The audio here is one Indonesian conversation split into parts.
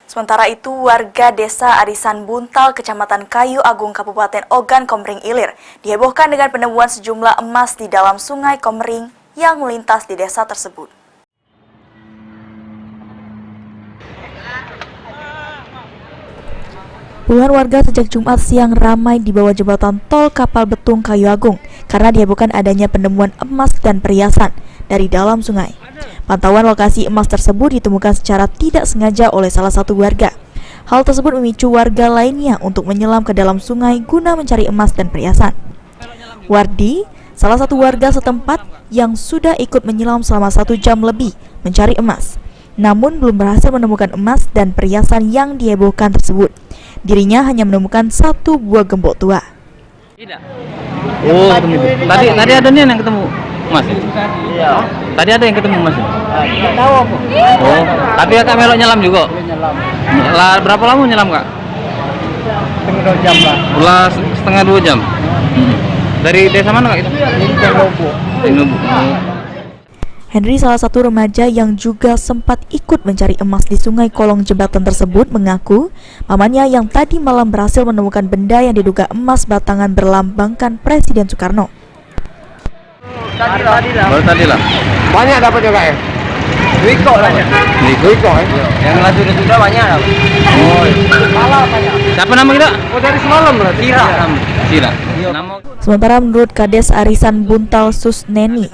Sementara itu, warga desa Arisan Buntal, Kecamatan Kayu Agung, Kabupaten Ogan Komering Ilir, dihebohkan dengan penemuan sejumlah emas di dalam sungai Komering yang melintas di desa tersebut. Puluhan warga sejak Jumat siang ramai di bawah jembatan tol Kapal Betung Kayu Agung karena dihebohkan adanya penemuan emas dan perhiasan dari dalam sungai. Pantauan lokasi emas tersebut ditemukan secara tidak sengaja oleh salah satu warga. Hal tersebut memicu warga lainnya untuk menyelam ke dalam sungai guna mencari emas dan perhiasan. Wardi, salah satu warga setempat yang sudah ikut menyelam selama 1 jam lebih mencari emas, namun belum berhasil menemukan emas dan perhiasan yang dihebohkan tersebut. Dirinya hanya menemukan 1 buah gembok tua. Tidak. Oh, ketemu. Tadi ada nih yang ketemu emas. Iya. Tadi ada yang ketemu emas. Tidak tahu apa. Oh, tapi Kak melok nyelam juga. Nyelam. Lah berapa lama nyelam, Kak? Setengah 2 jam lah. Ulah setengah 2 jam. Dari desa mana, Kak itu? Ini Lobo. Henry, salah satu remaja yang juga sempat ikut mencari emas di sungai kolong jembatan tersebut, mengaku pamannya yang tadi malam berhasil menemukan benda yang diduga emas batangan berlambangkan Presiden Soekarno. Baru tadi lah. Banyak dapat juga ya? Wiko banyak. Wiko ya? Yang sudah banyak. Oh. Malah banyak. Siapa nama kita? Oh, dari semalam berarti? Sira. Nama. Sementara menurut Kades Arisan Buntal Susneni,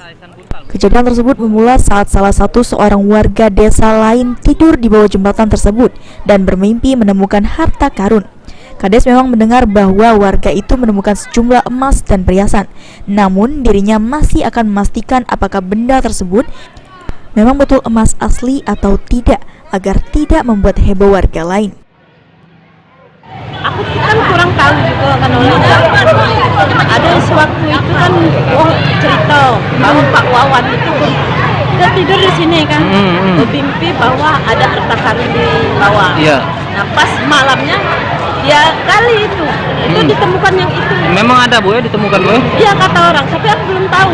kejadian tersebut bermula saat salah seorang warga desa lain tidur di bawah jembatan tersebut dan bermimpi menemukan harta karun. Kades memang mendengar bahwa warga itu menemukan sejumlah emas dan perhiasan, namun dirinya masih akan memastikan apakah benda tersebut memang betul emas asli atau tidak, agar tidak membuat heboh warga lain. Aku kan kurang tahu juga kan olehnya. Ada sewaktu itu kan cerita bahwa Pak Wawan itu dia tidur di sini kan, bermimpi bahwa ada harta karun di bawah. Iya. Nah pas malamnya dia gali itu ditemukan yang itu. Memang ada, Bu, ya, ditemukan, Bu? Iya kata orang, tapi aku belum tahu.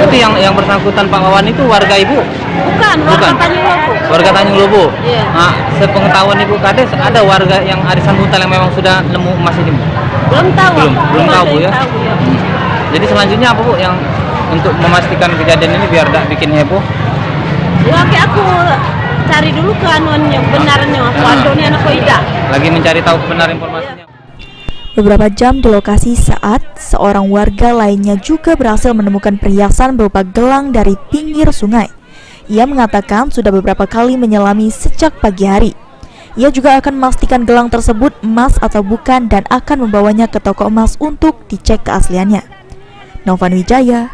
Itu yang bersangkutan Pak Wawan itu warga Ibu? Bukan, warga Tanjung Lobo. Warga Tanjung Lobo? Iya. Nah, sepengetahuan Ibu Kades, ada warga yang Arisan Buntal yang memang sudah nemu emas ini, Bu? Belum tahu. Belum tahu, Bu, ya? Tahu, ya. Jadi selanjutnya apa, Bu, yang untuk memastikan kejadian ini biar tidak bikin heboh? Ya, oke, aku cari dulu ke anuannya, benarnya, aku adonnya anak Ida. Lagi mencari tahu kebenaran informasinya. Beberapa jam di lokasi saat seorang warga lainnya juga berhasil menemukan perhiasan berupa gelang dari pinggir sungai. Ia mengatakan sudah beberapa kali menyelami sejak pagi hari. Ia juga akan memastikan gelang tersebut emas atau bukan dan akan membawanya ke toko emas untuk dicek keasliannya. Novan Wijaya,